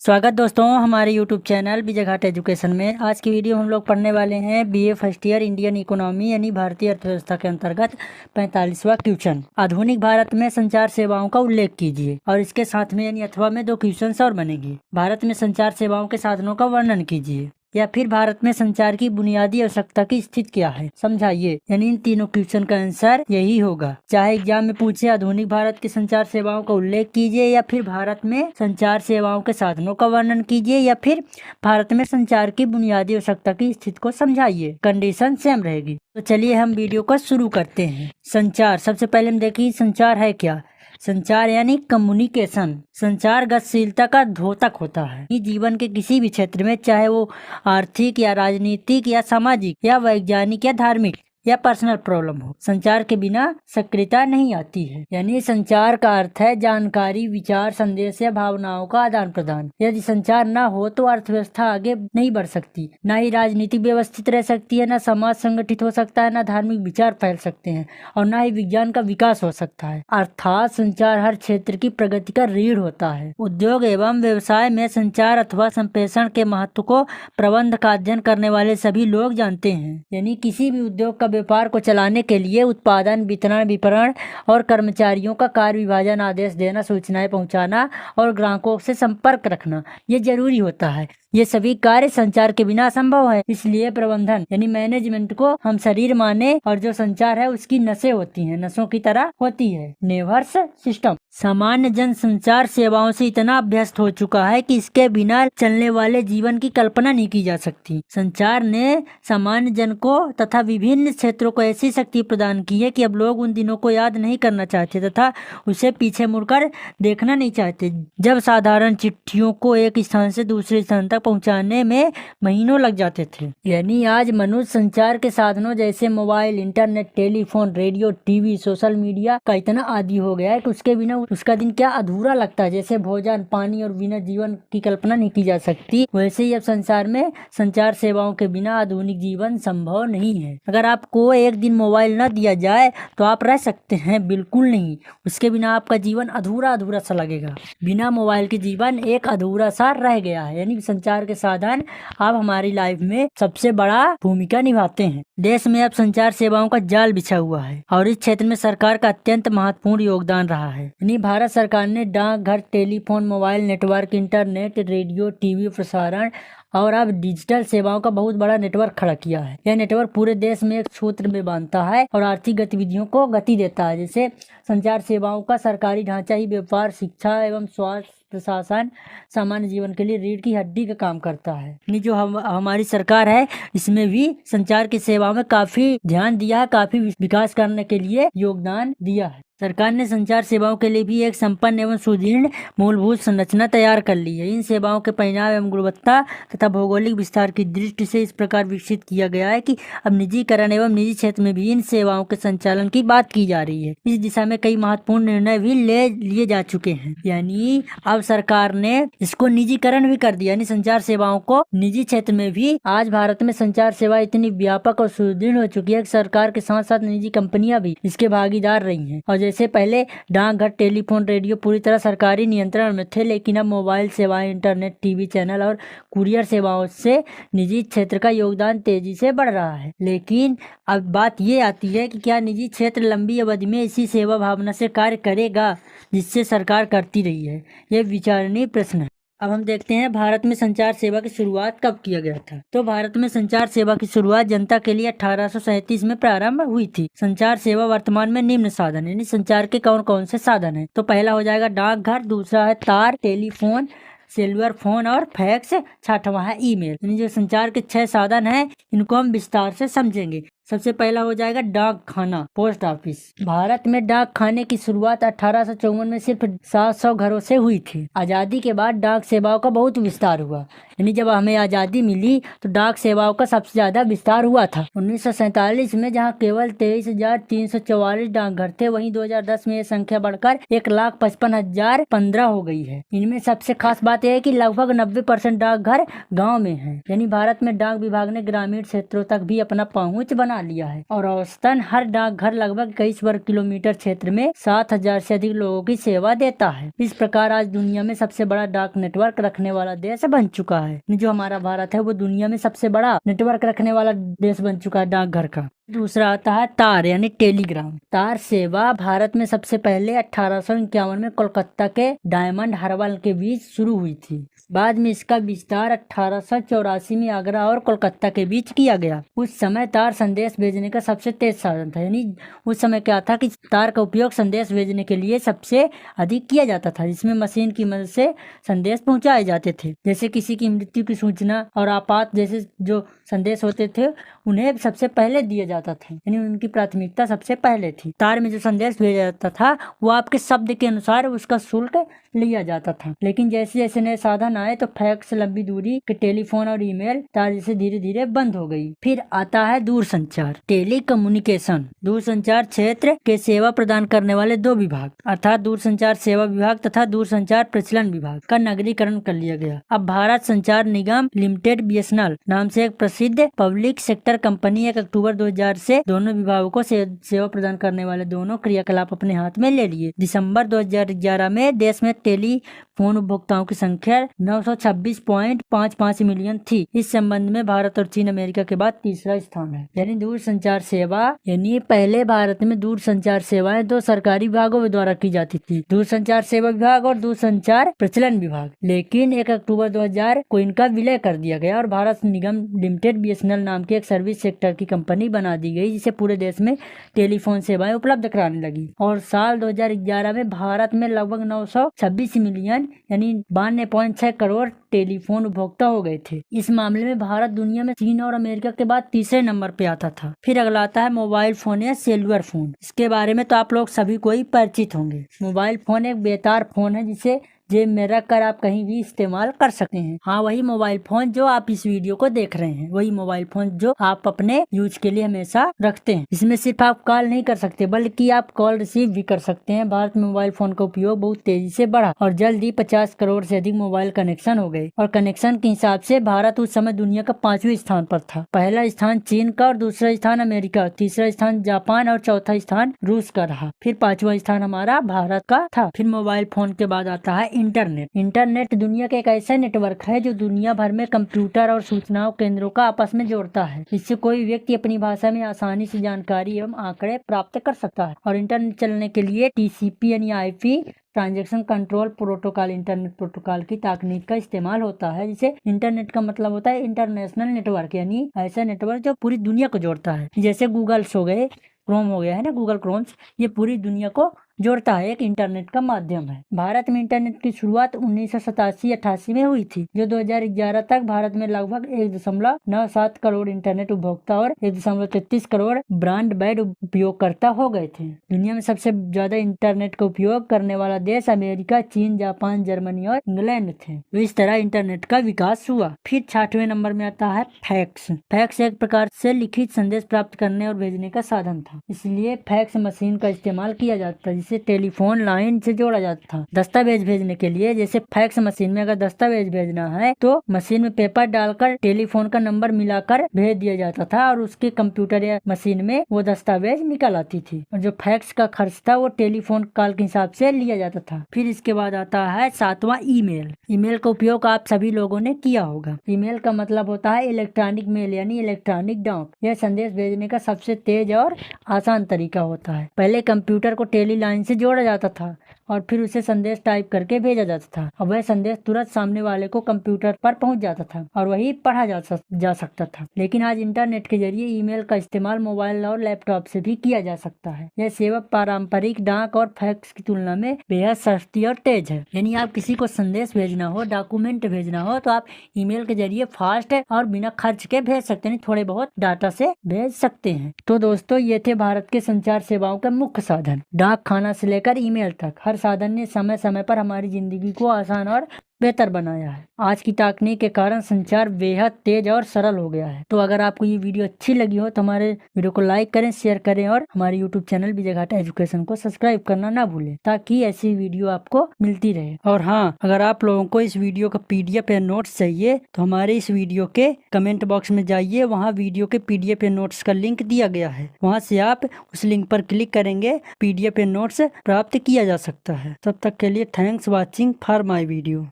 स्वागत दोस्तों हमारे YouTube channel Vijay Ghat education में। आज की वीडियो हम लोग पढ़ने वाले हैं BA first year Indian economy यानी भारतीय अर्थव्यवस्था के अंतर्गत 45वां क्वेश्चन। आधुनिक भारत में संचार सेवाओं का उल्लेख कीजिए और इसके साथ में यानी अथवा में 2 क्वेश्चन और बनेंगे। भारत में संचार सेवाओं के साधनों का वर्णन कीजिए या फिर भारत में संचार की बुनियादी आवश्यकता की स्थिति क्या है, समझाइए। यानी इन तीनों क्वेश्चन का आंसर यही होगा। चाहे एग्जाम में पूछे आधुनिक भारत की संचार सेवाओं का उल्लेख कीजिए या फिर भारत में संचार सेवाओं के साधनों का वर्णन कीजिए या फिर भारत में संचार की बुनियादी आवश्यकता की स्थिति को समझाइए, कंडीशन सेम रहेगी। तो चलिए हम वीडियो को शुरू करते हैं। संचार, सबसे पहले हम देखिए संचार है क्या। संचार यानी कम्युनिकेशन। संचार गतिशीलता का द्योतक होता है। ये जीवन के किसी भी क्षेत्र में, चाहे वो आर्थिक या राजनीतिक या सामाजिक या वैज्ञानिक या धार्मिक या पर्सनल प्रॉब्लम हो, संचार के बिना सक्रियता नहीं आती है। यानी संचार का अर्थ है जानकारी, विचार, संदेश या भावनाओं का आदान प्रदान। यदि संचार ना हो तो अर्थव्यवस्था आगे नहीं बढ़ सकती, ना ही राजनीति व्यवस्थित रह सकती है, ना समाज संगठित हो सकता है, ना धार्मिक विचार फैल सकते हैं और ना ही विज्ञान का विकास हो सकता है। अर्थात संचार हर क्षेत्र की प्रगति का रीढ़ होता है। उद्योग एवं व्यवसाय में संचार अथवा संप्रेषण के महत्व को प्रबंध का अध्ययन करने वाले सभी लोग जानते हैं। यानी किसी भी उद्योग का व्यापार को चलाने के लिए उत्पादन, वितरण, विपणन और कर्मचारियों का कार्य विभाजन, आदेश देना, सूचनाएं पहुंचाना और ग्राहकों से संपर्क रखना ये जरूरी होता है। ये सभी कार्य संचार के बिना असंभव है। इसलिए प्रबंधन यानी मैनेजमेंट को हम शरीर माने और जो संचार है उसकी नसें होती हैं, नसों की तरह होती है। नेर्वस सिस्टम। सामान्य जन संचार सेवाओं से इतना अभ्यस्त हो चुका है कि इसके बिना चलने वाले जीवन की कल्पना नहीं की जा सकती। संचार ने सामान्य जन को तथा विभिन्न क्षेत्रों को ऐसी शक्ति प्रदान की है कि अब लोग उन दिनों को याद नहीं करना चाहते तथा उसे पीछे मुड़कर देखना नहीं चाहते, जब साधारण चिट्ठियों को एक स्थान से दूसरे स्थान तक पहुंचाने में महीनों लग जाते थे। यानी आज मनुष्य संचार के साधनों जैसे mobile, internet, telephone, radio, TV, social media का इतना आदी हो गया है कि उसके बिना उसका दिन क्या अधूरा लगता है। जैसे भोजन, पानी और बिना जीवन की कल्पना नहीं की जा सकती, वैसे ही अब संसार में संचार सेवाओं के बिना आधुनिक जीवन संभव नहीं है। अगर आपको एक दिन मोबाइल न दिया जाए तो आप रह सकते हैं? बिल्कुल नहीं। उसके बिना आपका जीवन अधूरा अधूरा सा लगेगा। बिना मोबाइल के जीवन एक अधूरा सा रह गया है। यानी संचार के साधन अब हमारी लाइफ में सबसे बड़ा भूमिका निभाते हैं। देश में अब संचार सेवाओं का जाल बिछा हुआ है और इस क्षेत्र में सरकार का अत्यंत महत्वपूर्ण योगदान रहा है। यानी भारत सरकार ने डाकघर, telephone, mobile network, internet, radio, TV प्रसारण और अब डिजिटल सेवाओं का बहुत बड़ा नेटवर्क खड़ा किया है। यह नेटवर्क पूरे देश में एक सूत्र में बांधता है और आर्थिक गतिविधियों को गति देता है। जैसे संचार सेवाओं का सरकारी ढांचा ही व्यापार, शिक्षा एवं स्वास्थ्य प्रशासन सामान्य जीवन के लिए रीढ़ की हड्डी का काम करता है। यानी जो हमारी सरकार है इसमें भी संचार की सेवा में काफी ध्यान दिया है, काफी विकास करने के लिए योगदान दिया है। सरकार ने संचार सेवाओं के लिए भी एक संपन्न एवं सुदृढ़ मूलभूत संरचना तैयार कर ली है। इन सेवाओं के परिणाम एवं गुणवत्ता तथा भौगोलिक विस्तार की दृष्टि से इस प्रकार विकसित किया गया है कि अब निजीकरण एवं निजी क्षेत्र में भी इन सेवाओं के संचालन की बात की जा रही है। इस दिशा में कई महत्वपूर्ण निर्णय भी ले लिए जा चुके हैं। यानी अब सरकार ने इसको निजीकरण भी कर दिया, यानी संचार सेवाओं को निजी क्षेत्र में भी। आज भारत में संचार सेवा इतनी व्यापक और सुदृढ़ हो चुकी है कि सरकार के साथ साथ निजी कंपनियां भी इसके भागीदार रही हैं। और जैसे पहले डाकघर, टेलीफोन, रेडियो पूरी तरह सरकारी नियंत्रण में थे, लेकिन अब मोबाइल सेवाएं, इंटरनेट, टीवी चैनल और कुरियर सेवाओं से निजी क्षेत्र का योगदान तेजी से बढ़ रहा है। लेकिन अब बात ये आती है कि क्या निजी क्षेत्र लंबी अवधि में इसी सेवा भावना से कार्य करेगा जिससे सरकार करती रही है? यह विचारणीय प्रश्न है। अब हम देखते हैं भारत में संचार सेवा की शुरुआत कब किया गया था। तो भारत में संचार सेवा की शुरुआत जनता के लिए 1837 में प्रारंभ हुई थी। संचार सेवा वर्तमान में निम्न साधन यानी संचार के कौन कौन से साधन हैं। तो पहला हो जाएगा डाकघर, दूसरा है तार, टेलीफोन, सेलुलर फोन और फैक्स, छठवां है ईमेल। यानी जो संचार के 6 साधन हैं इनको हम विस्तार से समझेंगे। सबसे पहला हो जाएगा डाक खाना, पोस्ट ऑफिस। भारत में डाक खाने की शुरुआत 1854 में सिर्फ 700 घरों से हुई थी। आजादी के बाद डाक सेवाओं का बहुत विस्तार हुआ। यानी जब हमें आज़ादी मिली तो डाक सेवाओं का सबसे ज़्यादा विस्तार हुआ था। 1947 में जहाँ केवल 23,344 डाकघर थे, वहीं 2010 में ये संख्या बढ़कर 1,55,015 हो गई है। इनमें सबसे खास बात यह है कि लगभग 90% डाकघर गाँव में है। यानी भारत में डाक विभाग ने ग्रामीण क्षेत्रों तक भी अपना पहुँच बना लिया है और औसतन हर डाकघर लगभग 21 वर्ग किलोमीटर क्षेत्र में 7,000 से अधिक लोगों की सेवा देता है। इस प्रकार आज दुनिया में सबसे बड़ा डाक नेटवर्क रखने वाला देश बन चुका है। जो हमारा भारत है वो दुनिया में सबसे बड़ा नेटवर्क रखने वाला देश बन चुका है डाकघर का। दूसरा आता है तार यानी टेलीग्राम। तार सेवा भारत में सबसे पहले 1851 में कोलकाता के डायमंड हार्बर के बीच शुरू हुई थी। बाद में इसका विस्तार 1884 में आगरा और कोलकाता के बीच किया गया। उस समय तार संदेश भेजने का सबसे तेज साधन था। यानी उस समय क्या था कि तार का उपयोग संदेश भेजने के लिए सबसे अधिक किया जाता था, जिसमें मशीन की मदद से संदेश पहुंचाए जाते थे। जैसे किसी की मृत्यु की सूचना और आपात जैसे जो संदेश होते थे उन्हें सबसे पहले दिया जाता था, यानी उनकी प्राथमिकता सबसे पहले थी। तार में जो संदेश भेजा जाता था वो आपके शब्द के अनुसार उसका शुल्क लिया जाता था। लेकिन जैसे जैसे नए साधन आए तो फैक्स, लंबी दूरी के टेलीफोन और ईमेल तार जैसे धीरे धीरे बंद हो गई। फिर आता है दूरसंचार, टेलीकम्युनिकेशन। दूरसंचार क्षेत्र के सेवा प्रदान करने वाले दो विभाग अर्थात दूरसंचार सेवा विभाग तथा दूरसंचार प्रचलन विभाग का नगरीकरण कर लिया गया। अब भारत संचार निगम लिमिटेड BSNL नाम से एक प्रसिद्ध पब्लिक सेक्टर कंपनी 1 अक्टूबर 2000 से दोनों विभागों को सेवा प्रदान करने वाले दोनों क्रियाकलाप अपने हाथ में ले लिए। दिसंबर 2011 में देश में टेलीफोन उपभोक्ताओं की संख्या 926.55 मिलियन थी। इस संबंध में भारत और चीन अमेरिका के बाद तीसरा स्थान है। यानी दूरसंचार सेवा, यानी पहले भारत में दूरसंचार सेवाएं दो सरकारी विभागों द्वारा की जाती थी, दूरसंचार सेवा विभाग और दूरसंचार प्रचलन विभाग। लेकिन 1 अक्टूबर 2000 को इनका विलय कर दिया गया और भारत निगम लिमिटेड BSNL नाम की एक सर्विस सेक्टर की कंपनी बना दी गई, जिसे पूरे देश में टेलीफोन सेवाएं उपलब्ध कराने लगी। और साल 2011 में भारत में लगभग 926 मिलियन यानी 92.6 करोड़ टेलीफोन उपभोक्ता हो गए थे। इस मामले में भारत दुनिया में चीन और अमेरिका के बाद तीसरे नंबर पे आता था। फिर अगला आता है मोबाइल फोन या सेलुलर फोन। इसके बारे में तो आप लोग सभी को ही परिचित होंगे। मोबाइल फोन एक बेतार फोन है जिसे जेब में रख कर आप कहीं भी इस्तेमाल कर सकते हैं। हाँ, वही मोबाइल फोन जो आप इस वीडियो को देख रहे हैं, वही मोबाइल फोन जो आप अपने यूज के लिए हमेशा रखते हैं। इसमें सिर्फ आप कॉल नहीं कर सकते बल्कि आप कॉल रिसीव भी कर सकते हैं। भारत में मोबाइल फोन का उपयोग बहुत तेजी से बढ़ा और जल्द ही 50 करोड़ से अधिक मोबाइल कनेक्शन हो गए। और कनेक्शन के हिसाब से भारत उस समय दुनिया का 5वें स्थान पर था। पहला स्थान चीन का और दूसरा स्थान अमेरिका, तीसरा स्थान जापान और चौथा स्थान रूस का रहा। फिर 5वां स्थान हमारा भारत का था। फिर मोबाइल फोन के बाद आता है इंटरनेट दुनिया का एक ऐसा नेटवर्क है जो दुनिया भर में कंप्यूटर और सूचनाओं केंद्रों का आपस में जोड़ता है। इससे कोई व्यक्ति अपनी भाषा में आसानी से जानकारी एवं आंकड़े प्राप्त कर सकता है। और इंटरनेट चलने के लिए TCP यानी IP transaction control protocol internet protocol की तकनीक का इस्तेमाल होता है। जिसे इंटरनेट का मतलब होता है इंटरनेशनल नेटवर्क, यानी ऐसा नेटवर्क जो पूरी दुनिया को जोड़ता है। जैसे गूगल्स हो गए, क्रोम हो गया है ना, गूगल क्रोम्स, ये पूरी दुनिया को जोड़ता है, एक इंटरनेट का माध्यम है। भारत में इंटरनेट की शुरुआत 1987-88 में हुई थी, जो 2011 तक भारत में लगभग 1.97 करोड़ इंटरनेट उपभोक्ता और 1.33 करोड़ ब्रॉडबैंड उपयोगकर्ता हो गए थे। दुनिया में सबसे ज्यादा इंटरनेट का उपयोग करने वाला देश अमेरिका, चीन, जापान, जर्मनी और इंग्लैंड थे। तो इस तरह इंटरनेट का विकास हुआ। फिर 6वें नंबर में आता है फैक्स। फैक्स एक प्रकार से लिखित संदेश प्राप्त करने और भेजने का साधन था, इसलिए फैक्स मशीन का इस्तेमाल किया जाता है, टेलीफोन लाइन से जोड़ा जाता था। दस्तावेज भेजने के लिए जैसे फैक्स मशीन में अगर दस्तावेज भेजना है तो मशीन में पेपर डालकर टेलीफोन का नंबर मिलाकर भेज दिया जाता था और उसके कंप्यूटर या मशीन में वो दस्तावेज निकल आती थी। और जो फैक्स का खर्च था वो टेलीफोन कॉल के हिसाब से लिया जाता था। फिर इसके बाद आता है 7वां ईमेल। ईमेल का उपयोग आप सभी लोगों ने किया होगा। ईमेल का मतलब होता है इलेक्ट्रॉनिक मेल यानी इलेक्ट्रॉनिक डाक। यह संदेश भेजने का सबसे तेज और आसान तरीका होता है। पहले कंप्यूटर को टेली लाइन से जोड़ा जाता था और फिर उसे संदेश टाइप करके भेजा जाता था और वह संदेश तुरंत सामने वाले को कंप्यूटर पर पहुंच जाता था और वही पढ़ा जा सकता था। लेकिन आज इंटरनेट के जरिए ईमेल का इस्तेमाल मोबाइल और लैपटॉप से भी किया जा सकता है। यह सेवा पारंपरिक डाक और फैक्स की तुलना में बेहद सस्ती और तेज है। यानी आप किसी को संदेश भेजना हो, डॉक्यूमेंट भेजना हो तो आप ईमेल के जरिए फास्ट और बिना खर्च के भेज सकते हैं, थोड़े बहुत डाटा से भेज सकते हैं। तो दोस्तों, ये थे भारत के संचार सेवाओं के मुख्य साधन। डाक खाना से लेकर ईमेल तक हर साधन ने समय समय पर हमारी जिंदगी को आसान और बेहतर बनाया है। आज की तकनीक के कारण संचार बेहद तेज और सरल हो गया है। तो अगर आपको ये वीडियो अच्छी लगी हो तो हमारे वीडियो को लाइक करें, शेयर करें और हमारे यूट्यूब चैनल विजय घाटा एजुकेशन को सब्सक्राइब करना ना भूलें, ताकि ऐसी वीडियो आपको मिलती रहे। और हाँ, अगर आप लोगों को इस वीडियो का PDF या नोट्स चाहिए तो हमारे इस वीडियो के कमेंट बॉक्स में जाइए, वहाँ वीडियो के PDF या नोट्स का लिंक दिया गया है। वहाँ से आप उस लिंक पर क्लिक करेंगे, PDF या नोट्स प्राप्त किया जा सकता है। तब तक के लिए thanks watching for my video.